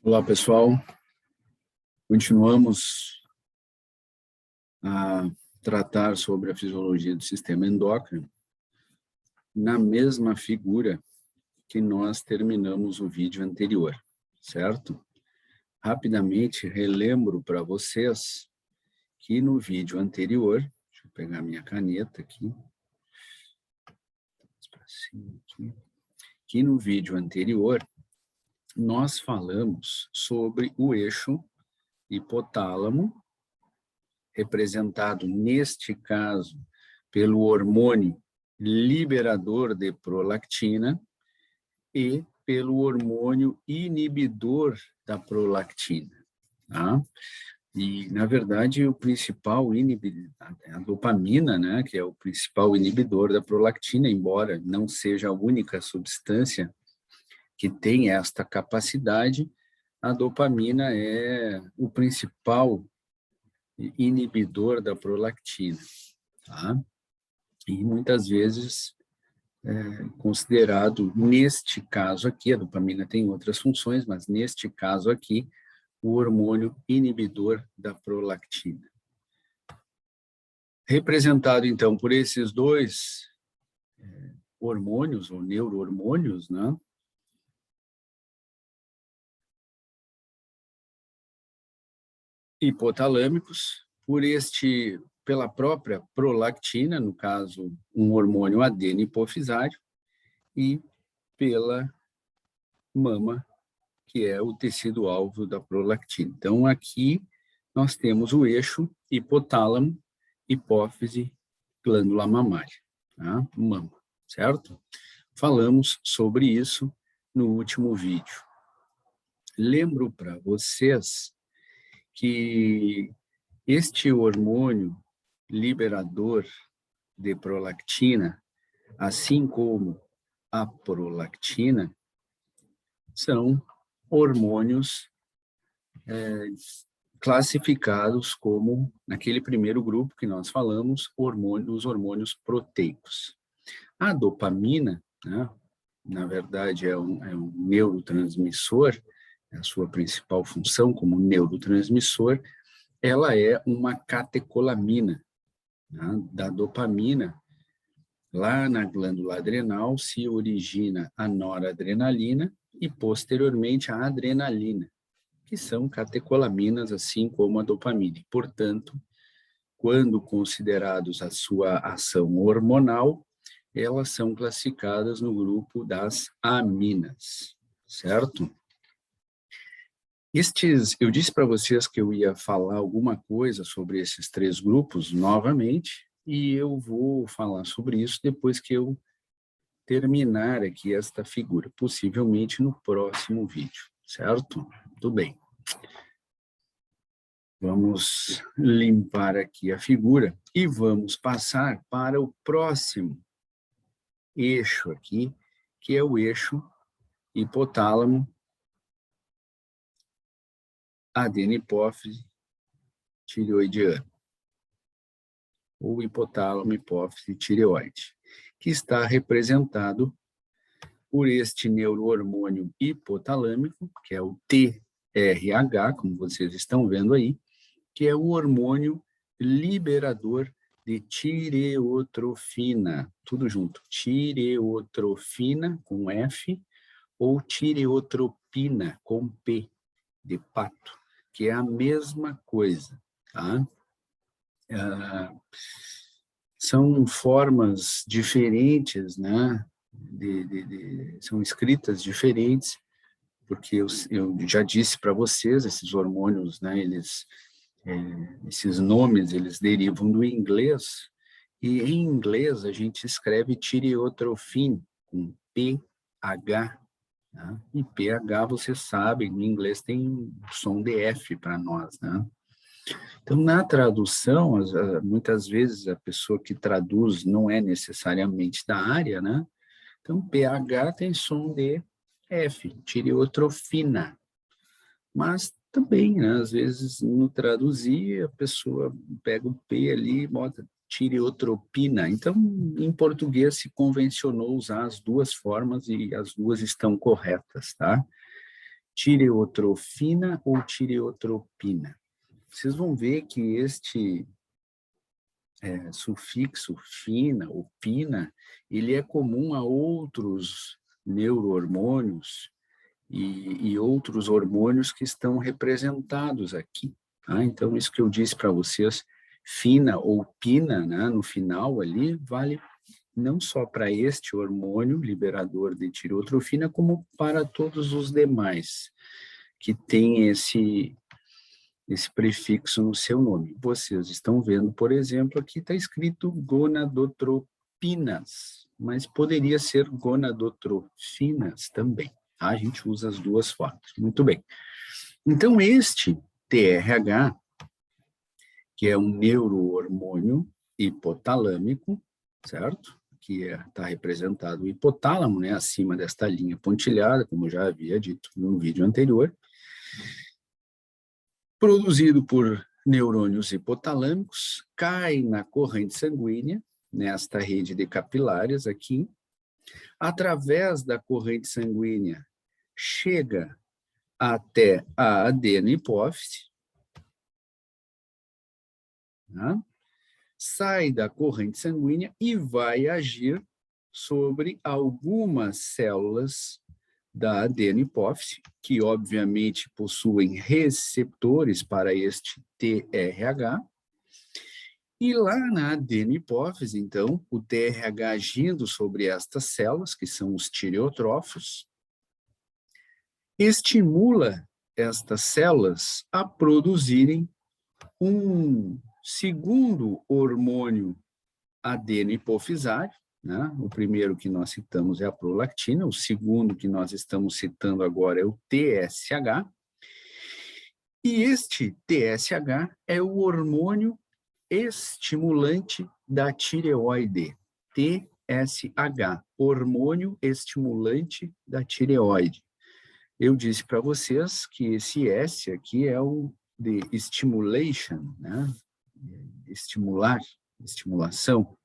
Olá, pessoal. Continuamos a tratar sobre a fisiologia do sistema endócrino na mesma figura que nós terminamos o vídeo anterior, certo? Rapidamente relembro para vocês que no vídeo anterior, deixa eu pegar minha caneta aqui, que no vídeo anterior nós falamos sobre o eixo hipotálamo, representado neste caso pelo hormônio liberador de prolactina e pelo hormônio inibidor da prolactina, tá? E, na verdade, o principal inibidor, a dopamina, né, que é o principal inibidor da prolactina, embora não seja a única substância que tem esta capacidade, a dopamina é o principal inibidor da prolactina, tá? E muitas vezes considerado, neste caso aqui, a dopamina tem outras funções, mas neste caso aqui, o hormônio inibidor da prolactina. Representado, então, por esses dois hormônios, ou neurohormônios, né? Hipotalâmicos, pela própria prolactina, no caso, um hormônio adeno-hipofisário, e pela mama, que é o tecido-alvo da prolactina. Então, aqui nós temos o eixo hipotálamo, hipófise, glândula mamária, tá? Mama, certo? Falamos sobre isso no último vídeo. Lembro para vocês que este hormônio liberador de prolactina, assim como a prolactina, são hormônios classificados como, naquele primeiro grupo que nós falamos, os hormônios proteicos. A dopamina, né, na verdade, é um neurotransmissor, é a sua principal função como neurotransmissor, ela é uma catecolamina, né, da dopamina. Lá na glândula adrenal se origina a noradrenalina e, posteriormente, a adrenalina, que são catecolaminas, assim como a dopamina. E, portanto, quando considerados a sua ação hormonal, elas são classificadas no grupo das aminas, certo? Eu disse para vocês que eu ia falar alguma coisa sobre esses três grupos novamente, e eu vou falar sobre isso depois que eu terminar aqui esta figura, possivelmente no próximo vídeo, certo? Tudo bem. Vamos limpar aqui a figura e vamos passar para o próximo eixo aqui, que é o eixo hipotálamo, adeno-hipófise, tireoidiano, ou hipotálamo, hipófise, tireoide, que está representado por este neurohormônio hipotalâmico, que é o TRH, como vocês estão vendo aí, que é o hormônio liberador de tireotrofina, tudo junto, tireotrofina com F, ou tireotropina com P, de pato, que é a mesma coisa, tá? São formas diferentes, né? São escritas diferentes, porque eu já disse para vocês, esses hormônios, né? Esses nomes, eles derivam do inglês, e em inglês a gente escreve tireotrofin, com PH, né? E PH, vocês sabem, no inglês tem som de F para nós, né? Então, na tradução, muitas vezes a pessoa que traduz não é necessariamente da área, né? Então, PH tem som de F, tireotrofina. Mas também, né, às vezes, no traduzir, a pessoa pega o P ali e bota tireotropina. Então, em português se convencionou usar as duas formas e as duas estão corretas, tá? Tireotrofina ou tireotropina. Vocês vão ver que este sufixo fina ou pina, ele é comum a outros neurohormônios e outros hormônios que estão representados aqui. Tá? Então, isso que eu disse para vocês, fina ou pina, né, no final ali, vale não só para este hormônio liberador de tireotrofina, como para todos os demais que têm esse prefixo no seu nome. Vocês estão vendo, por exemplo, aqui está escrito gonadotropinas, mas poderia ser gonadotrofinas também. Tá? A gente usa as duas formas. Muito bem. Então, este TRH, que é um neurohormônio hipotalâmico, certo? Que está representado o hipotálamo, né? Acima desta linha pontilhada, como já havia dito no vídeo anterior, produzido por neurônios hipotalâmicos, cai na corrente sanguínea, nesta rede de capilares aqui, através da corrente sanguínea, chega até a adenohipófise, né? Sai da corrente sanguínea e vai agir sobre algumas células da adenohipófise, que obviamente possuem receptores para este TRH, e lá na adenohipófise, então, o TRH agindo sobre estas células, que são os tireotrófos, estimula estas células a produzirem um segundo hormônio adenohipofisário, né? O primeiro que nós citamos é a prolactina, o segundo que nós estamos citando agora é o TSH, e este TSH é o hormônio estimulante da tireoide, TSH, hormônio estimulante da tireoide. Eu disse para vocês que esse S aqui é o de stimulation, né? Estimular, estimulação.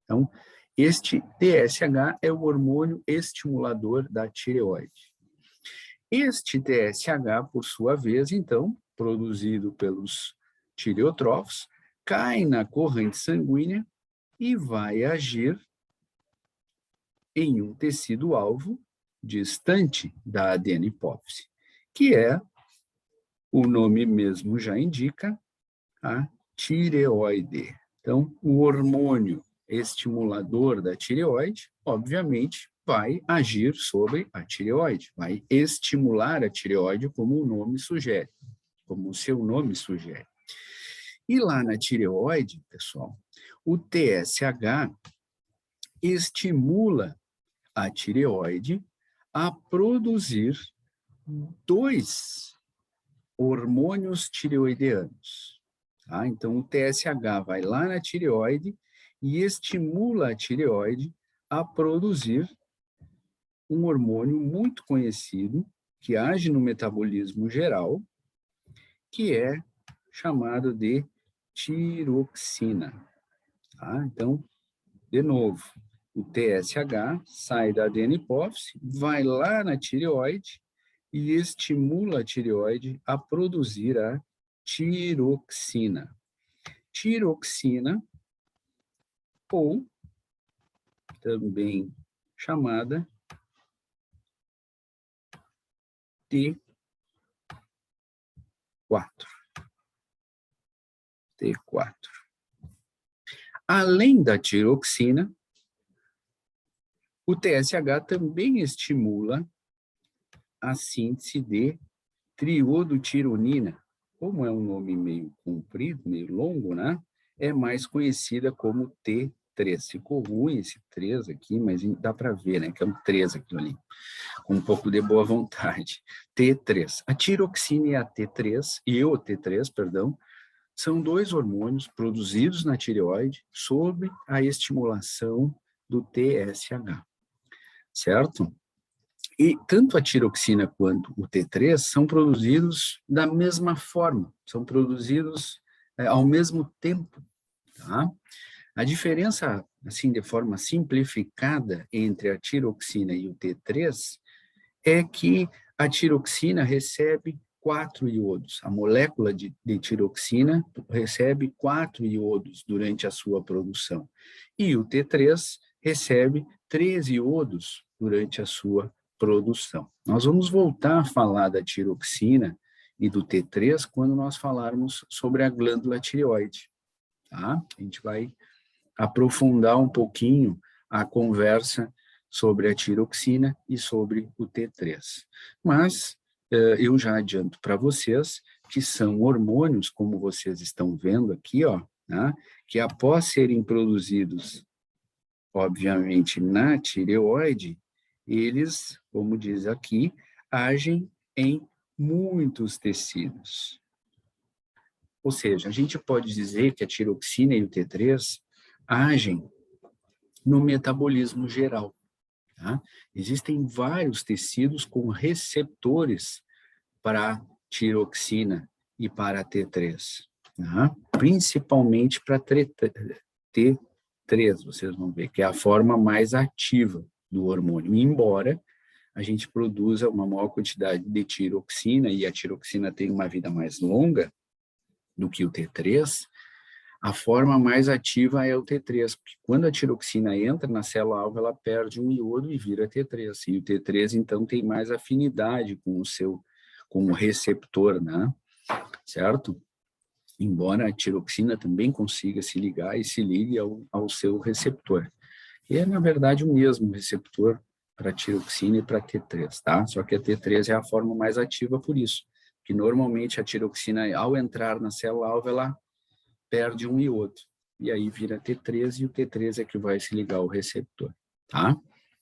Então, este TSH é o hormônio estimulador da tireoide. Este TSH, por sua vez, então, produzido pelos tireotrófos, cai na corrente sanguínea e vai agir em um tecido-alvo distante da adenohipófise, que é, o nome mesmo já indica, a tireoide. Então, o hormônio estimulador da tireoide, obviamente, vai agir sobre a tireoide, vai estimular a tireoide, como o nome sugere, como o seu nome sugere. E lá na tireoide, pessoal, o TSH estimula a tireoide a produzir dois hormônios tireoideanos. Tá? Então, o TSH vai lá na tireoide e estimula a tireoide a produzir um hormônio muito conhecido, que age no metabolismo geral, que é chamado de tiroxina. Tá? Então, de novo, o TSH sai da adenohipófise, vai lá na tireoide e estimula a tireoide a produzir a tiroxina. Tiroxina, ou também chamada T4. T4. Além da tiroxina, o TSH também estimula a síntese de triodotironina. Como é um nome meio comprido, meio longo, né? É mais conhecida como T3. Ficou ruim esse 3 aqui, mas dá para ver, né? Que é um 3 aquilo ali. Com um pouco de boa vontade. T3. A tiroxina e a T3, e o T3, perdão, são dois hormônios produzidos na tireoide sob a estimulação do TSH. Certo? E tanto a tiroxina quanto o T3 são produzidos da mesma forma, são produzidos ao mesmo tempo. tá? A diferença, assim, de forma simplificada entre a tiroxina e o T3 é que a tiroxina recebe 4 iodos. A molécula de tiroxina recebe 4 iodos durante a sua produção. E o T3 recebe 3 iodos durante a sua produção. Nós vamos voltar a falar da tiroxina e do T3 quando nós falarmos sobre a glândula tireoide, tá? A gente vai aprofundar um pouquinho a conversa sobre a tiroxina e sobre o T3. Mas eu já adianto para vocês que são hormônios, como vocês estão vendo aqui, ó, né, que após serem produzidos, obviamente, na tireoide, eles, como diz aqui, agem em muitos tecidos. Ou seja, a gente pode dizer que a tiroxina e o T3 agem no metabolismo geral. Tá? Existem vários tecidos com receptores para tiroxina e para T3, tá? Principalmente para T3, vocês vão ver, que é a forma mais ativa do hormônio, embora a gente produza uma maior quantidade de tiroxina, e a tiroxina tem uma vida mais longa do que o T3, a forma mais ativa é o T3, porque quando a tiroxina entra na célula-alvo, ela perde um iodo e vira T3. E o T3, então, tem mais afinidade com o receptor, né? Certo? Embora a tiroxina também consiga se ligar e se ligue ao seu receptor. E é, na verdade, o mesmo receptor para tiroxina e para T3, tá? Só que a T3 é a forma mais ativa por isso, que normalmente a tiroxina, ao entrar na célula-alvo, ela perde um iodo, e aí vira T3, e o T3 é que vai se ligar ao receptor, tá?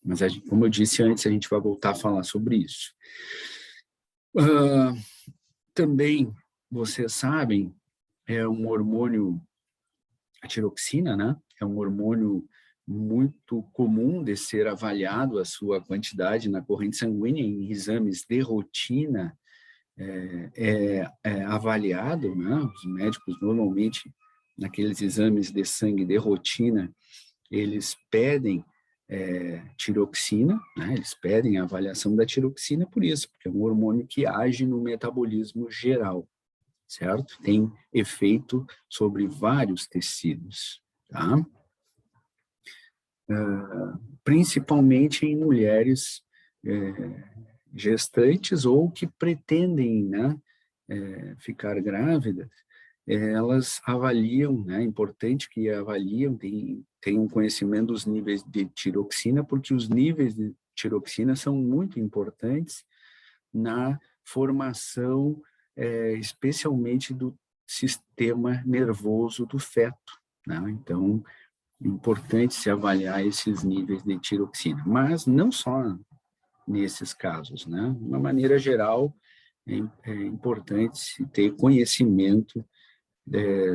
Mas, como eu disse antes, a gente vai voltar a falar sobre isso. Também, vocês sabem, é um hormônio, a tiroxina, né? É um hormônio muito comum de ser avaliado a sua quantidade na corrente sanguínea em exames de rotina, é avaliado, né? Os médicos normalmente, naqueles exames de sangue de rotina, eles pedem tiroxina, né? Eles pedem a avaliação da tiroxina por isso, porque é um hormônio que age no metabolismo geral, certo? Tem efeito sobre vários tecidos, tá? Principalmente em mulheres gestantes ou que pretendem, né, ficar grávidas, elas avaliam, né, é importante que avaliam, tenham um conhecimento dos níveis de tiroxina, porque os níveis de tiroxina são muito importantes na formação, especialmente do sistema nervoso do feto, né? Então, é importante se avaliar esses níveis de tiroxina, mas não só nesses casos, né? De uma maneira geral, é importante se ter conhecimento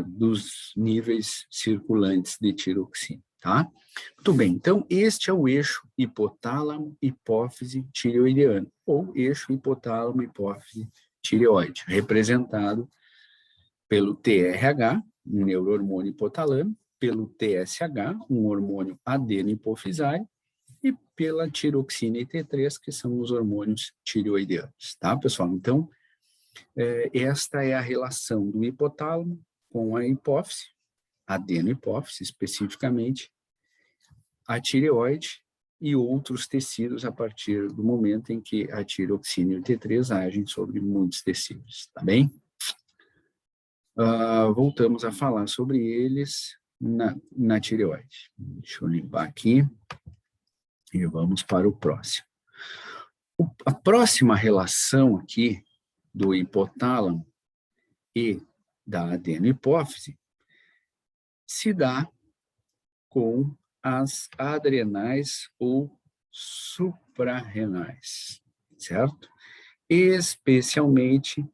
dos níveis circulantes de tiroxina, tá? Muito bem, então este é o eixo hipotálamo, hipófise, tireoideano, ou eixo hipotálamo, hipófise, tireoide, representado pelo TRH, um neurohormônio hipotalâmico, pelo TSH, um hormônio adeno-hipofisário, e pela tiroxina e T3, que são os hormônios tireoideanos, tá, pessoal? Então, esta é a relação do hipotálamo com a hipófise, adeno-hipófise especificamente, a tireoide e outros tecidos a partir do momento em que a tiroxina e o T3 agem sobre muitos tecidos, tá bem? Voltamos a falar sobre eles na tireoide. Deixa eu limpar aqui e vamos para o próximo. A próxima relação aqui do hipotálamo e da adenohipófise se dá com as adrenais ou suprarrenais, certo? Especialmente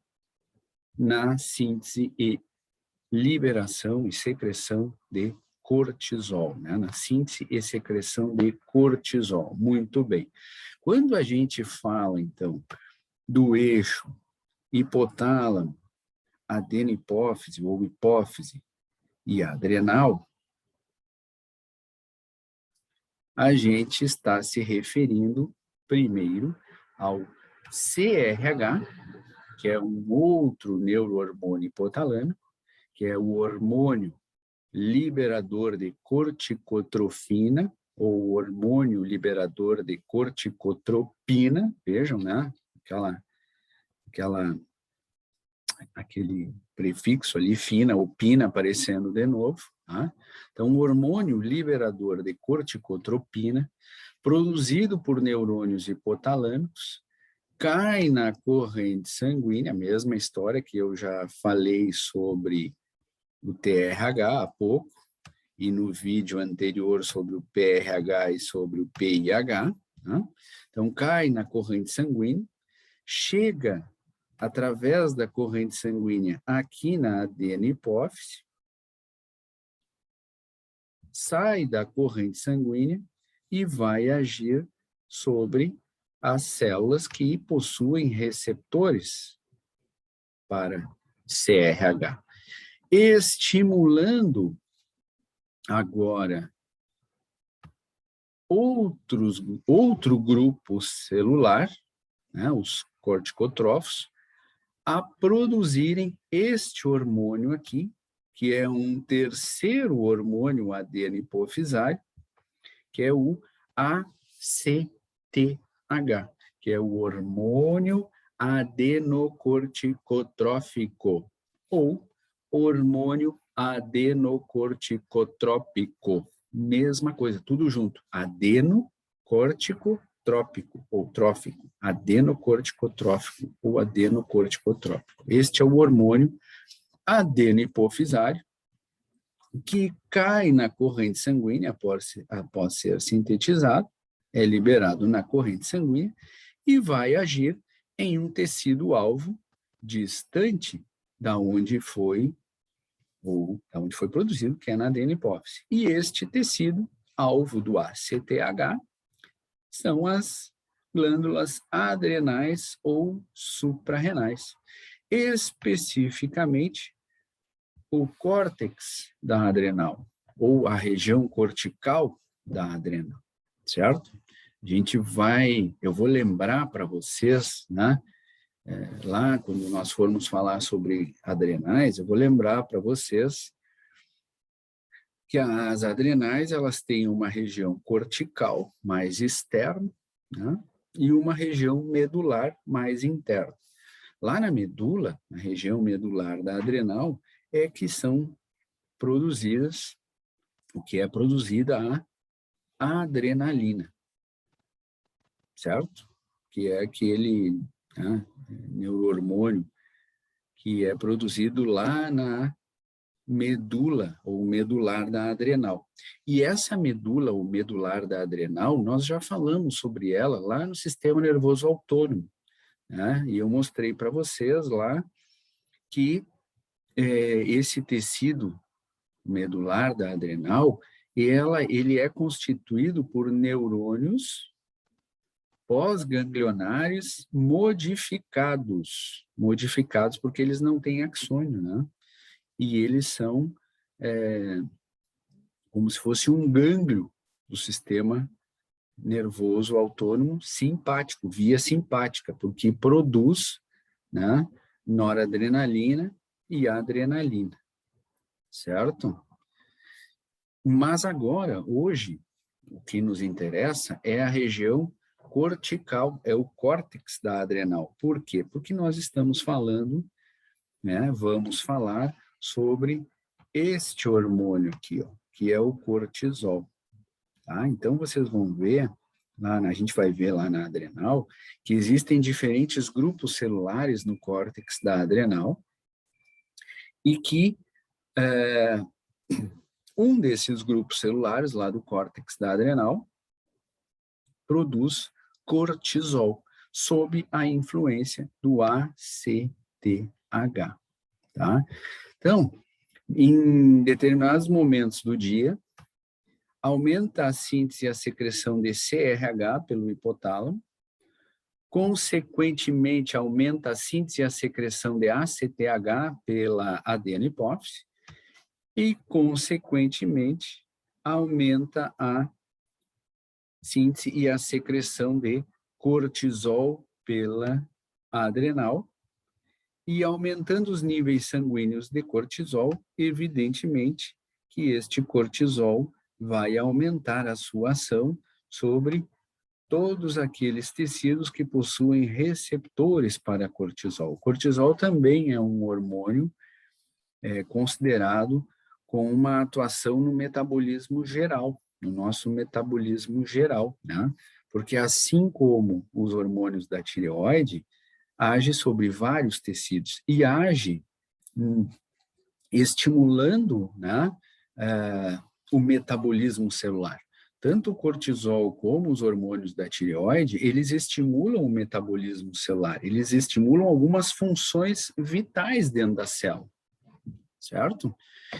na síntese e liberação e secreção de cortisol, né? Na síntese e secreção de cortisol. Muito bem. Quando a gente fala, então, do eixo hipotálamo, adenohipófise ou hipófise, e adrenal, a gente está se referindo primeiro ao CRH, que é um outro neurohormônio hipotalâmico, que é o hormônio liberador de corticotrofina, ou hormônio liberador de corticotropina, vejam, né? Aquele prefixo ali, fina, ou pina, aparecendo de novo. Tá? Então, o hormônio liberador de corticotropina, produzido por neurônios hipotalâmicos, cai na corrente sanguínea, a mesma história que eu já falei sobre o TRH há pouco, e no vídeo anterior sobre o PRH e sobre o PIH. Tá? Então, cai na corrente sanguínea, chega através da corrente sanguínea aqui na adeno-hipófise, sai da corrente sanguínea e vai agir sobre as células que possuem receptores para CRH, estimulando agora outro grupo celular, né, os corticotrófos, a produzirem este hormônio aqui, que é um terceiro hormônio adeno-hipofisário, que é o ACTH, que é o hormônio adenocorticotrófico, ou hormônio adenocorticotrópico. Mesma coisa, tudo junto. Adenocorticotrópico, ou trófico. Adenocorticotrófico, ou adenocorticotrópico. Este é o hormônio adeno-hipofisário, que cai na corrente sanguínea após ser sintetizado, é liberado na corrente sanguínea e vai agir em um tecido-alvo distante da onde foi produzido, que é na adeno-hipófise. E este tecido, alvo do ACTH, são as glândulas adrenais ou suprarrenais. Especificamente, o córtex da adrenal, ou a região cortical da adrenal, certo? Eu vou lembrar para vocês, né? Lá, quando nós formos falar sobre adrenais, eu vou lembrar para vocês que as adrenais, elas têm uma região cortical mais externa, né? E uma região medular mais interna. Lá na medula, na região medular da adrenal, é que são produzidas, o que é produzida a adrenalina, certo? Que é aquele, né, neurohormônio que é produzido lá na medula ou medular da adrenal. E essa medula ou medular da adrenal, nós já falamos sobre ela lá no sistema nervoso autônomo, né? E eu mostrei para vocês lá que esse tecido medular da adrenal, ele é constituído por neurônios pós-ganglionares modificados porque eles não têm axônio, né? E eles são como se fosse um gânglio do sistema nervoso autônomo simpático, via simpática, porque produz, né, noradrenalina e adrenalina, certo? Mas agora, hoje, o que nos interessa é a região cortical, é o córtex da adrenal. Por quê? Porque nós estamos falando, né, vamos falar sobre este hormônio aqui, ó, que é o cortisol. Tá? Então, vocês vão ver, a gente vai ver lá na adrenal, que existem diferentes grupos celulares no córtex da adrenal e que um desses grupos celulares lá do córtex da adrenal produz cortisol sob a influência do ACTH. Tá? Então, em determinados momentos do dia, aumenta a síntese e a secreção de CRH pelo hipotálamo, consequentemente aumenta a síntese e a secreção de ACTH pela adeno-hipófise, e, consequentemente, aumenta a síntese e a secreção de cortisol pela adrenal, e aumentando os níveis sanguíneos de cortisol, evidentemente que este cortisol vai aumentar a sua ação sobre todos aqueles tecidos que possuem receptores para cortisol. O cortisol também é um hormônio considerado com uma atuação no metabolismo geral, no nosso metabolismo geral, né? Porque assim como os hormônios da tireoide, age sobre vários tecidos e age estimulando, né, o metabolismo celular. Tanto o cortisol como os hormônios da tireoide, eles estimulam o metabolismo celular, eles estimulam algumas funções vitais dentro da célula, certo?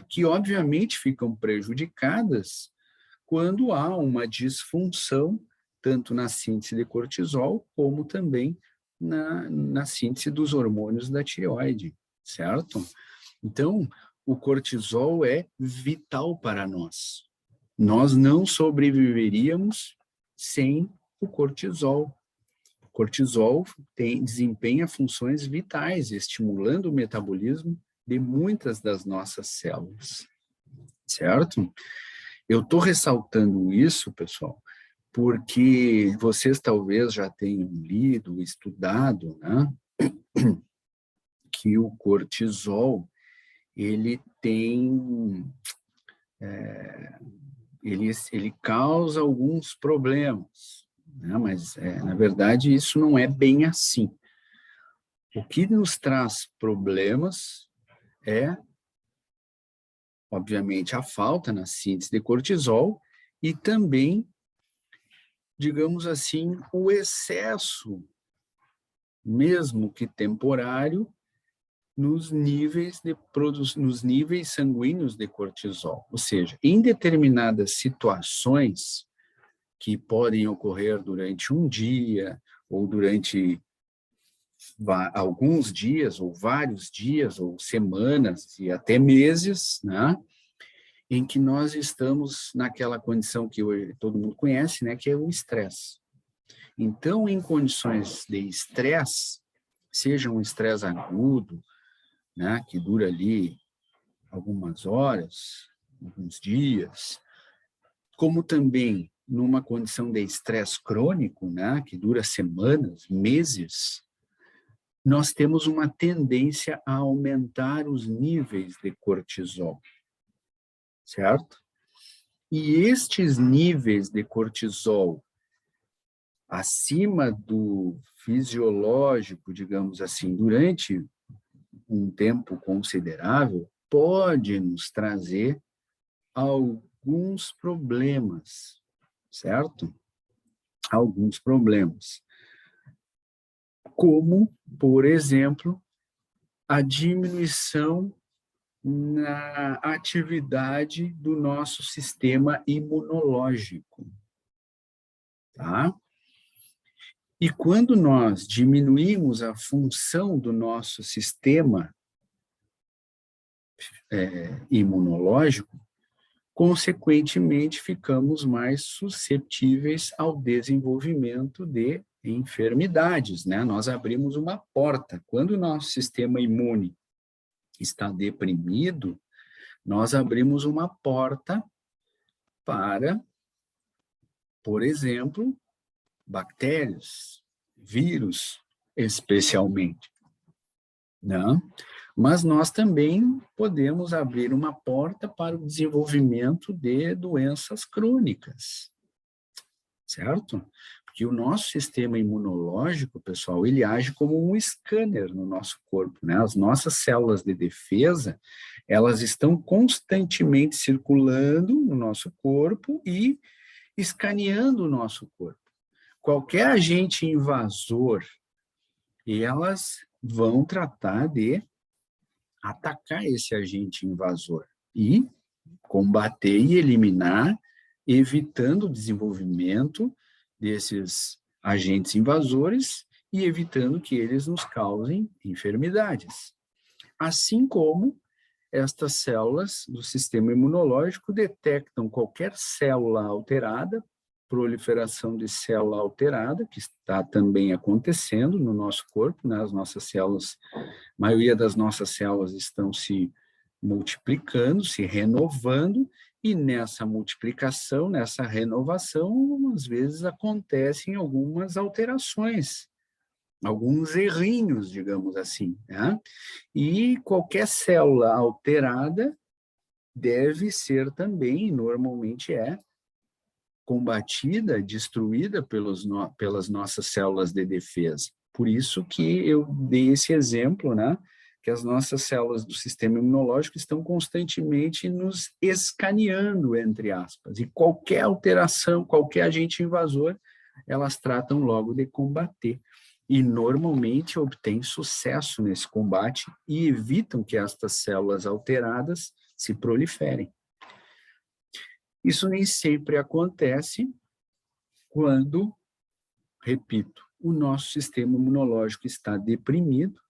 Que obviamente ficam prejudicadas quando há uma disfunção, tanto na síntese de cortisol, como também na síntese dos hormônios da tireoide, certo? Então, o cortisol é vital para nós. Nós não sobreviveríamos sem o cortisol. O cortisol desempenha funções vitais, estimulando o metabolismo de muitas das nossas células, certo? Eu estou ressaltando isso, pessoal, porque vocês talvez já tenham lido, estudado, né, que o cortisol, ele tem, ele causa alguns problemas, né, mas, na verdade, isso não é bem assim. O que nos traz problemas é, obviamente, a falta na síntese de cortisol e também, digamos assim, o excesso, mesmo que temporário, nos níveis sanguíneos de cortisol. Ou seja, em determinadas situações que podem ocorrer durante um dia ou durante alguns dias ou vários dias ou semanas e até meses, né, em que nós estamos naquela condição que hoje todo mundo conhece, né, que é o estresse. Então, em condições de estresse, seja um estresse agudo, né, que dura ali algumas horas, alguns dias, como também numa condição de estresse crônico, né, que dura semanas, meses, nós temos uma tendência a aumentar os níveis de cortisol, certo? E estes níveis de cortisol acima do fisiológico, digamos assim, durante um tempo considerável, pode nos trazer alguns problemas, certo? Alguns problemas. Como, por exemplo, a diminuição na atividade do nosso sistema imunológico, tá? E quando nós diminuímos a função do nosso sistema imunológico, consequentemente, ficamos mais suscetíveis ao desenvolvimento de enfermidades, né? Nós abrimos uma porta. Quando o nosso sistema imune está deprimido, nós abrimos uma porta para, por exemplo, bactérias, vírus, especialmente, né? Mas nós também podemos abrir uma porta para o desenvolvimento de doenças crônicas, certo? Porque o nosso sistema imunológico, pessoal, ele age como um scanner no nosso corpo, né? As nossas células de defesa, elas estão constantemente circulando no nosso corpo e escaneando o nosso corpo. Qualquer agente invasor, elas vão tratar de atacar esse agente invasor e combater e eliminar, evitando o desenvolvimento desses agentes invasores e evitando que eles nos causem enfermidades. Assim como estas células do sistema imunológico detectam qualquer célula alterada, proliferação de célula alterada, que está também acontecendo no nosso corpo, né? As nossas células, a maioria das nossas células estão se multiplicando, se renovando, e nessa multiplicação, nessa renovação, às vezes acontecem algumas alterações, alguns errinhos, digamos assim, né? E qualquer célula alterada deve ser também, normalmente combatida, destruída pelas nossas células de defesa. Por isso que eu dei esse exemplo, né? Que as nossas células do sistema imunológico estão constantemente nos escaneando, entre aspas, e qualquer alteração, qualquer agente invasor, elas tratam logo de combater. E normalmente obtêm sucesso nesse combate e evitam que estas células alteradas se proliferem. Isso nem sempre acontece quando, repito, o nosso sistema imunológico está deprimido,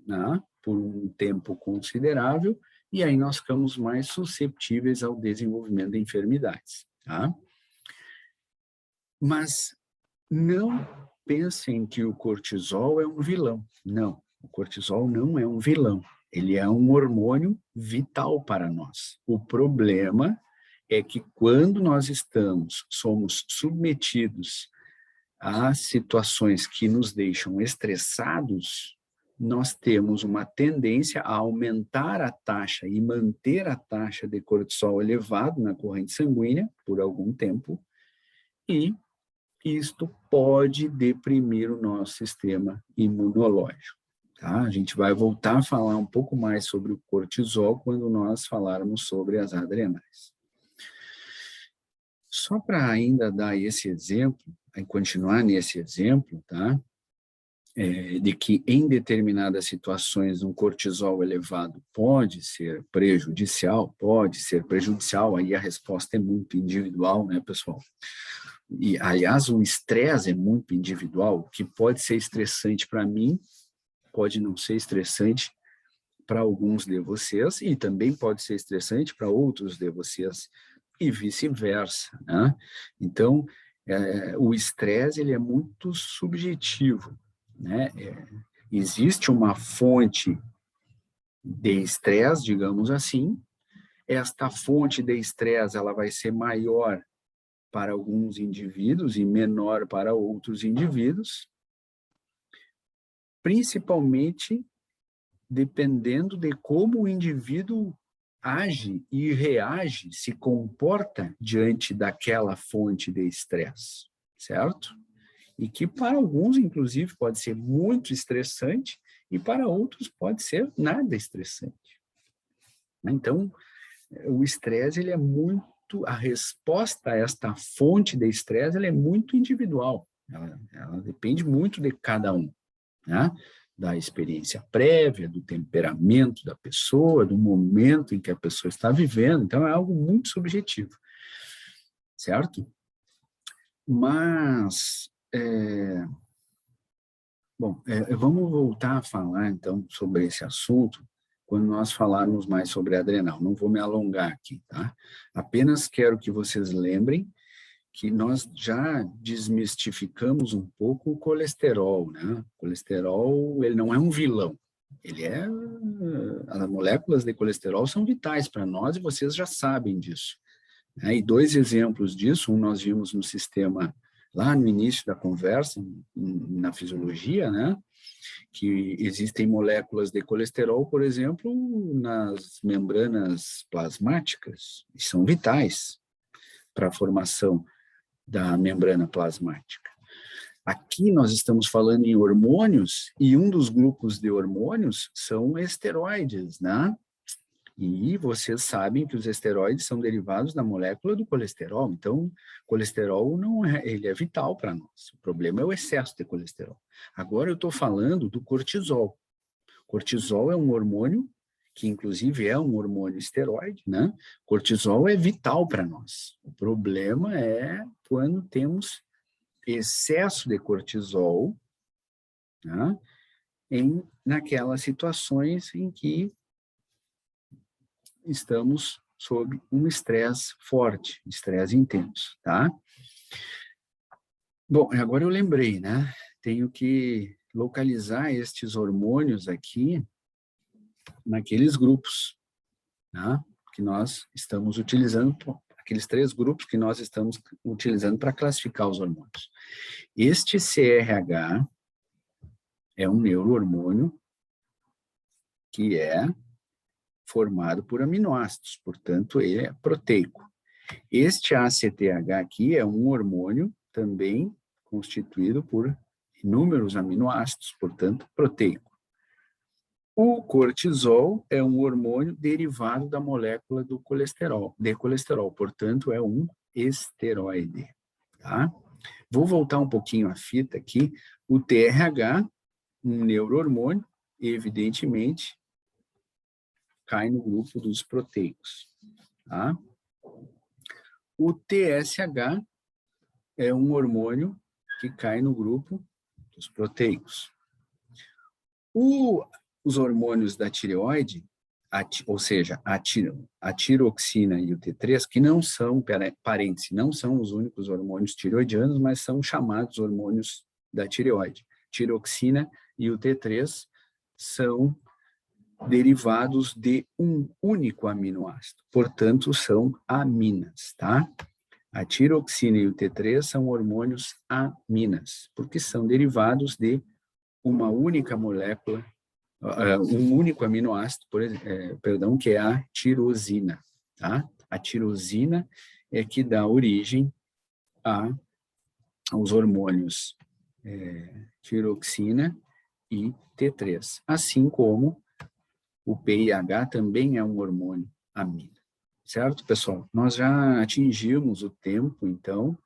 né, por um tempo considerável, e aí nós ficamos mais susceptíveis ao desenvolvimento de enfermidades. Tá? Mas não pensem que o cortisol é um vilão. Não, o cortisol não é um vilão. Ele é um hormônio vital para nós. O problema é que quando nós somos submetidos a situações que nos deixam estressados, nós temos uma tendência a aumentar a taxa e manter a taxa de cortisol elevado na corrente sanguínea por algum tempo, e isto pode deprimir o nosso sistema imunológico. Tá? A gente vai voltar a falar um pouco mais sobre o cortisol quando nós falarmos sobre as adrenais. Só para ainda dar esse exemplo, e continuar nesse exemplo, tá? De que em determinadas situações um cortisol elevado pode ser prejudicial, aí a resposta é muito individual, né, pessoal? E, aliás, o estresse é muito individual, o que pode ser estressante para mim, pode não ser estressante para alguns de vocês, e também pode ser estressante para outros de vocês, e vice-versa, né? Então, o estresse, ele é muito subjetivo, né? Existe uma fonte de estresse, digamos assim, esta fonte de estresse, ela vai ser maior para alguns indivíduos e menor para outros indivíduos, principalmente dependendo de como o indivíduo age e reage, se comporta diante daquela fonte de estresse, certo? E que para alguns, inclusive, pode ser muito estressante e para outros pode ser nada estressante. Então, o estresse, ele é muito, a resposta a esta fonte de estresse, ela é muito individual, ela depende muito de cada um, né? Da experiência prévia, do temperamento da pessoa, do momento em que a pessoa está vivendo, então é algo muito subjetivo, certo? Mas, vamos voltar a falar, então, sobre esse assunto, quando nós falarmos mais sobre adrenal. Não vou me alongar aqui, tá? Apenas quero que vocês lembrem que nós já desmistificamos um pouco o colesterol, né? O colesterol, ele não é um vilão. As moléculas de colesterol são vitais para nós e vocês já sabem disso, né? E dois exemplos disso, um nós vimos no sistema, lá no início da conversa, na fisiologia, né? Que existem moléculas de colesterol, por exemplo, nas membranas plasmáticas, e são vitais para a formação da membrana plasmática. Aqui nós estamos falando em hormônios, e um dos grupos de hormônios são esteroides, né? E vocês sabem que os esteroides são derivados da molécula do colesterol, então colesterol não é, ele é vital para nós. O problema é o excesso de colesterol. Agora eu estou falando do cortisol. Cortisol é um hormônio que inclusive é um hormônio esteroide, né? Cortisol é vital para nós. O problema é quando temos excesso de cortisol, né? Naquelas situações em que estamos sob um estresse forte, estresse intenso, tá? Bom, agora eu lembrei, né? Tenho que localizar estes hormônios aqui naqueles grupos, tá? Que nós estamos utilizando, aqueles 3 grupos que nós estamos utilizando para classificar os hormônios. Este CRH é um neurohormônio que é formado por aminoácidos, portanto, ele é proteico. Este ACTH aqui é um hormônio também constituído por inúmeros aminoácidos, portanto, proteico. O cortisol é um hormônio derivado da molécula do colesterol, de colesterol, portanto, é um esteroide, tá? Vou voltar um pouquinho a fita aqui. O TRH, um neurohormônio, evidentemente, cai no grupo dos proteicos, tá? O TSH é um hormônio que cai no grupo dos proteicos. Os hormônios da tireoide, ou seja, a tiroxina e o T3, que não são parentes, não são os únicos hormônios tireoidianos, mas são chamados hormônios da tireoide. Tiroxina e o T3 são derivados de um único aminoácido, portanto, são aminas, tá? A tiroxina e o T3 são hormônios aminas, porque são derivados de uma única molécula, um único aminoácido, que é a tirosina, tá? A tirosina é que dá origem aos hormônios tiroxina e T3, assim como o PIH também é um hormônio amina. Certo, pessoal? Nós já atingimos o tempo, então,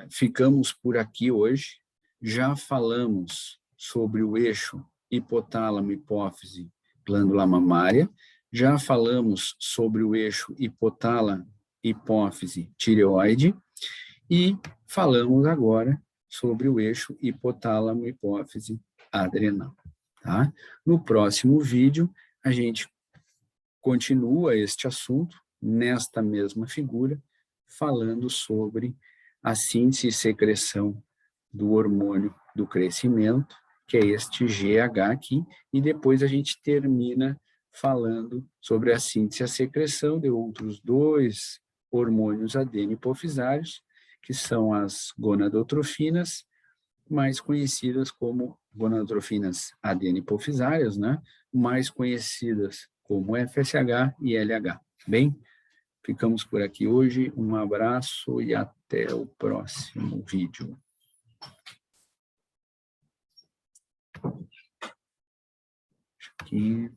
ficamos por aqui hoje. Já falamos sobre o eixo hipotálamo, hipófise, glândula mamária. Já falamos sobre o eixo hipotálamo, hipófise, tireoide. E falamos agora sobre o eixo hipotálamo, hipófise, adrenal. Tá? No próximo vídeo, a gente continua este assunto, nesta mesma figura, falando sobre a síntese e secreção do hormônio do crescimento, que é este GH aqui, e depois a gente termina falando sobre a síntese e a secreção de outros 2 hormônios adenipofisários, que são as gonadotrofinas, mais conhecidas como gonadotrofinas adenipofisárias, né? Mais conhecidas como FSH e LH. Bem, ficamos por aqui hoje. Um abraço e até o próximo vídeo. Aqui.